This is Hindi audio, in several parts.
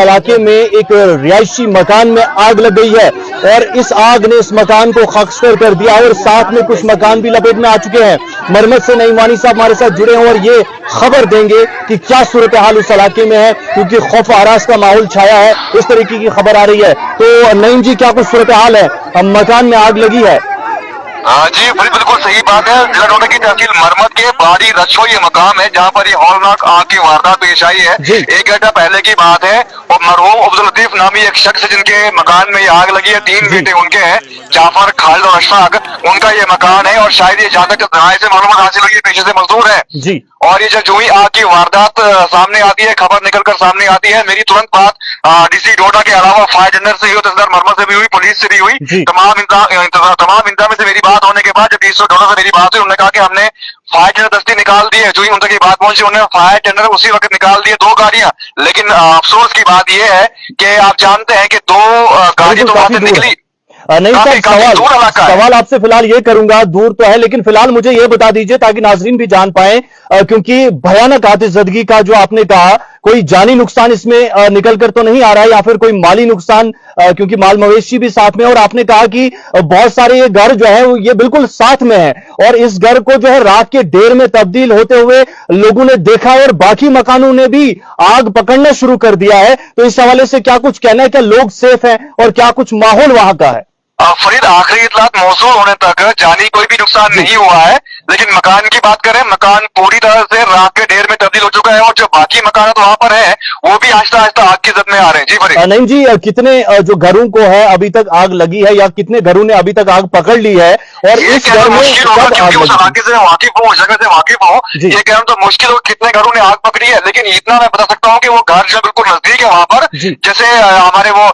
इलाके में एक रिहायशी मकान में आग लग गई है और इस आग ने इस मकान को खाकस्तर कर दिया और साथ में कुछ मकान भी लपेट में आ चुके हैं। मरम्मत से नईम वानी साहब हमारे साथ जुड़े हैं और ये खबर देंगे कि क्या सूरत हाल उस इलाके में है, क्योंकि खौफ आरास का माहौल छाया है, इस तरीके की खबर आ रही है। तो नईम जी, क्या कुछ सूरत हाल है? मकान में आग लगी है। जी बिल्कुल सही बात है। जिला डोडा की तहसील मरमत के बाड़ी रछो ये मकाम है जहाँ पर ये हौलनाक आग की वारदात पेश आई है। 1 घंटा पहले की बात है और मरहूम अब्दुल लतीफ नामी एक शख्स जिनके मकान में ये आग लगी है, 3 बेटे उनके हैं, जाफर, खालिद और अशफाक, उनका ये मकान है और शायद ये जहाँ तक से मालूमात हासिल हुई है पेशे से मजदूर है जी। और ये जो ही आग की वारदात सामने आती है, खबर निकलकर सामने आती है, मेरी तुरंत बात डीसी डोडा के अलावा फायर टेंडर से हुई, तहसीलदार मरमत से भी हुई, पुलिस से भी हुई। तमाम इंतजाम से मेरी बात होने के बाद जब डीसी डोडा से मेरी बात हुई, उन्होंने कहा कि हमने फायर टेंडर दस्ती निकाल दी है। जो ही उन तक ये बात पहुंची, उन्होंने फायर टेंडर उसी वक्त निकाल दिए, 2 गाड़ियां। लेकिन अफसोस की बात यह है कि आप जानते हैं कि 2 गाड़ी तो वहां से निकली नहीं साहब, सवाल आपसे फिलहाल ये करूंगा, दूर तो है लेकिन फिलहाल मुझे ये बता दीजिए ताकि नाजरीन भी जान पाए, क्योंकि भयानक आतिशबाजी का जो आपने कहा, कोई जानी नुकसान इसमें निकल कर तो नहीं आ रहा है या फिर कोई माली नुकसान, क्योंकि माल मवेशी भी साथ में, और आपने कहा कि बहुत सारे ये घर जो है ये बिल्कुल साथ में है और इस घर को जो है रात के ढेर में तब्दील होते हुए लोगों ने देखा और बाकी मकानों ने भी आग पकड़ना शुरू कर दिया है। तो इस हवाले से क्या कुछ कहना है, क्या लोग सेफ हैं और क्या कुछ माहौल वहां का है? फरीद, आखिरी इतलात मौसूल होने तक जानी कोई भी नुकसान नहीं हुआ है, लेकिन मकान की बात करें, मकान पूरी तरह से राख के ढेर में तब्दील हो चुका है और जो बाकी मकान तो वहां पर है वो भी आहिस्ता आहिस्ता आग की जद में आ रहे हैं। जी फरीद। नहीं जी, कितने जो घरों को है अभी तक आग लगी है या कितने घरों ने अभी तक आग पकड़ ली है और इस घर में मुश्किल होगा क्योंकि उस इलाके से वाकिफ हूँ, उस जगह से वाकिफ हूँ, ये कह रहा हूँ तो मुश्किल होगा कितने घरों ने आग पकड़ी है। लेकिन इतना मैं बता सकता हूँ कि वो घर जो बिल्कुल नजदीक है वहां पर, जैसे हमारे वो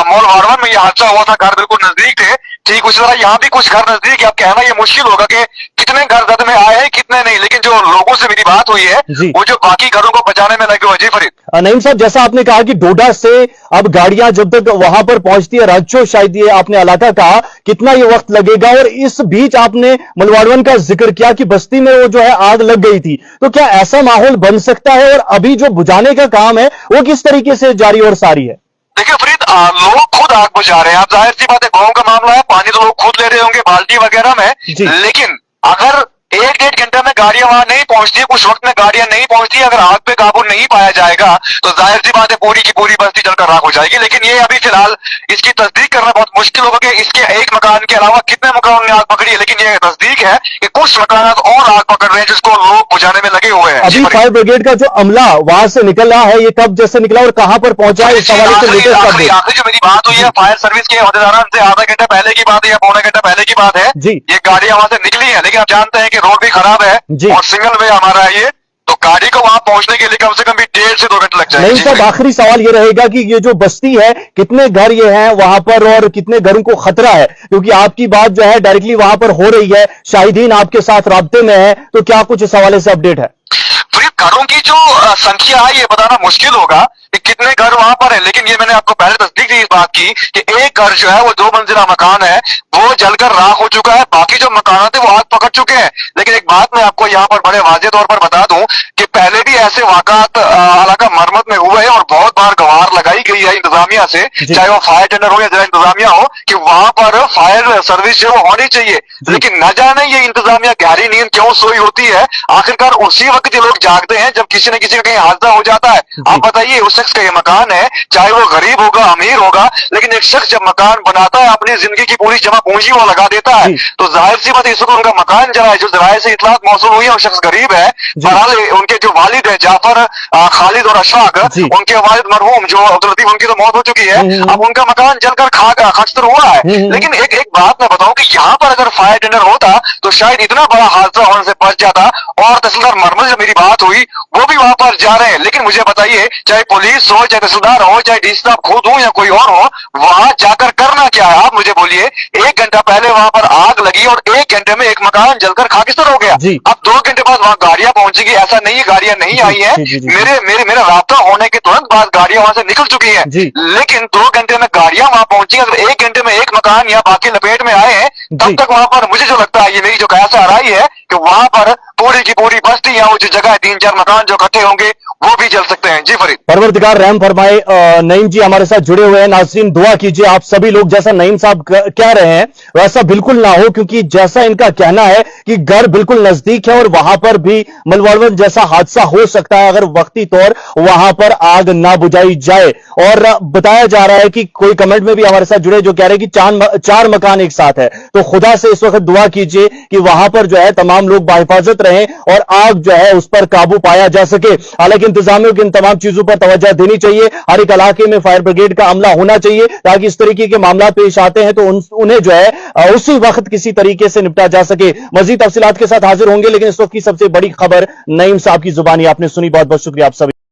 मॉल वारवन में ये हादसा हुआ था, घर बिल्कुल नजदीक थे, ठीक उसी तरह यहाँ भी कुछ घर नजदीक है। अब कहना ये मुश्किल होगा कि कितने घर जद में आए हैं कितने नहीं, लेकिन जो लोगों से मेरी बात हुई है वो जो बाकी घरों को बचाने में लगे हुए। जी फरीद। नईम साहब, जैसा आपने कहा कि डोडा से अब गाड़ियां जब तक वहां पर पहुंचती है, रच्छो शायद ये आपने इलाका कहा, कितना ये वक्त लगेगा, और इस बीच आपने मलवाड़वन का जिक्र किया कि बस्ती में वो जो है आग लग गई थी, तो क्या ऐसा माहौल बन सकता है और अभी जो बुझाने का काम है वो किस तरीके से जारी और सारी है? देखिए फरीद, लोग खुद आग बुझा रहे हैं। आप जाहिर सी बात है, गांव का मामला है, पानी तो लोग खुद ले रहे होंगे बाल्टी वगैरह में, लेकिन अगर 1-1.5 घंटे में गाड़ियां वहां नहीं पहुंचती, कुछ वक्त में गाड़ियां नहीं पहुंचती, अगर आग पे काबू नहीं पाया जाएगा तो जाहिर सी बात है पूरी की पूरी बस्ती जलकर राख हो जाएगी। लेकिन ये अभी फिलहाल इसकी तस्दीक करना बहुत मुश्किल होगा कि इसके एक मकान के अलावा कितने मकान ने आग पकड़ी है, लेकिन ये तस्दीक है कि कुछ मकान और आग पकड़ रहे हैं जिसको लोग बुझाने में लगे हुए हैं। अभी फायर ब्रिगेड का जो अमला वहां से निकल रहा है, ये कब जैसे निकला और कहां पर पहुंचा है, इस हवाले से आखिरी जो मेरी बात हुई है फायर सर्विस के अहदेदारान से, आधा घंटा पहले की बात है या पौने घंटा पहले की बात है, ये गाड़ियां वहां से निकली है। लेकिन आप जानते हैं कि रोड भी खराब है और सिंगल वे हमारा है ये, तो गाड़ी को वहां पहुंचने के लिए कम से कम भी 1.5 से 2 घंटे लग जाएंगे। नहीं साहब, आखिरी सवाल ये रहेगा कि ये जो बस्ती है, कितने घर ये हैं वहां पर और कितने घरों को खतरा है, क्योंकि आपकी बात जो है डायरेक्टली वहां पर हो रही है, शाहिदीन आपके साथ राब्ते में है, तो क्या कुछ इस हवाले से अपडेट है? घरों की जो संख्या है ये बताना मुश्किल होगा कि कितने घर वहां पर है, लेकिन ये मैंने आपको पहले तस्दीक दी इस बात की कि एक घर जो है वो 2 मंजिला मकान है, वो जलकर राख हो चुका है, बाकी जो मकान थे वो आग पकड़ चुके हैं। लेकिन एक बात मैं आपको यहाँ पर बड़े वाज़ेह तौर पर बता दूं कि पहले भी ऐसे वाक़ात इलाका मरमत में हुए हैं और बहुत बार गवार लगाई गई है इंतजामिया से, चाहे वो फायर टेंडर हो या जिला इंतजामिया हो, कि वहां पर फायर सर्विस जो होनी चाहिए। लेकिन न जाने ये इंतजामिया गहरी नींद क्यों सोई होती है, आखिरकार उसी वक्त ये लोग जागते हैं जब किसी न किसी का कहीं हादसा हो जाता है। आप बताइए, उस शख्स का ये मकान है, चाहे वो गरीब होगा अमीर होगा, लेकिन एक शख्स जब मकान बनाता है अपनी जिंदगी की पूरी जमा पूंजी वो लगा देता है, तो जाहिर सी बात है इस वक्त उनका मकान जला है, जो जराये से इतलात मौसूल हुई है, वो शख्स गरीब है। बहरहाल उनके जो वालिद है जाफर, खालिद और अशफाक, उनके वालिद मरहूम जो अब्दुल लतीफ, उनकी तो मौत हो चुकी है, अब उनका मकान जलकर खाकस्तर हुआ है। लेकिन एक बात मैं बताऊं कि यहाँ पर अगर फायर टेंडर होता तो शायद इतना बड़ा हादसा होने से बच जाता। और तहसीलदार मरमत से मेरी बात हुई, वो भी वहां पर जा रहे हैं। लेकिन मुझे बताइए, चाहे पुलिस हो, चाहे तहसीलदार हो, चाहे डीसी साहब खुद हो या कोई और हो, वहां जाकर करना क्या है? आप मुझे बोलिए, 1 घंटा पहले वहां पर आग लगी और 1 घंटे में एक मकान जलकर खाकिस्तान हो गया। अब 2 घंटे बाद वहां गाड़ियां पहुंचेगी, ऐसा नहीं है गाड़ियां नहीं आई है, मेरा राब्ता होने के तुरंत बाद गाड़ियां वहां से निकल चुकी है। लेकिन 2 घंटे में गाड़ियां वहां पहुंची, अगर 1 घंटे में एक मकान या बाकी लपेट में आए हैं, तब तक वहां पर मुझे जो लगता है, ये मेरी जो कयास आ रही है कि वहां पर पूरी की पूरी बस्ती या वो जो जगह है, 3-4 मकान जो इकट्ठे होंगे वो भी जल सकते हैं। जी फरीद। परवरदिगार रहम फरमाए। नईम जी हमारे साथ जुड़े हुए हैं। नाज़रीन दुआ कीजिए आप सभी लोग, जैसा नईम साहब कह रहे हैं वैसा बिल्कुल ना हो, क्योंकि जैसा इनका कहना है कि घर बिल्कुल नजदीक है और वहां पर भी मलबल जैसा हादसा हो सकता है अगर वक्ती तौर वहां पर आग ना बुझाई जाए। और बताया जा रहा है कि कोई कमेंट में भी हमारे साथ जुड़े जो कह रहे हैं कि चार मकान एक साथ है, तो खुदा से इस वक्त दुआ कीजिए कि वहां पर जो है तमाम लोग बाहिफाजत रहें और आग जो है उस पर काबू पाया जा सके। हालांकि इंतजामियों की इन तमाम चीजों पर तवज्जो देनी चाहिए। हर एक इलाके में फायर ब्रिगेड का अमला होना चाहिए ताकि इस तरीके के मामला पेश आते हैं तो उन्हें जो है उसी वक्त किसी तरीके से निपटा जा सके। मजीद तफसीलात के साथ हाजिर होंगे, लेकिन इस वक्त की सबसे बड़ी खबर नईम साहब की जुबानी आपने सुनी। बहुत बहुत शुक्रिया आप सभी।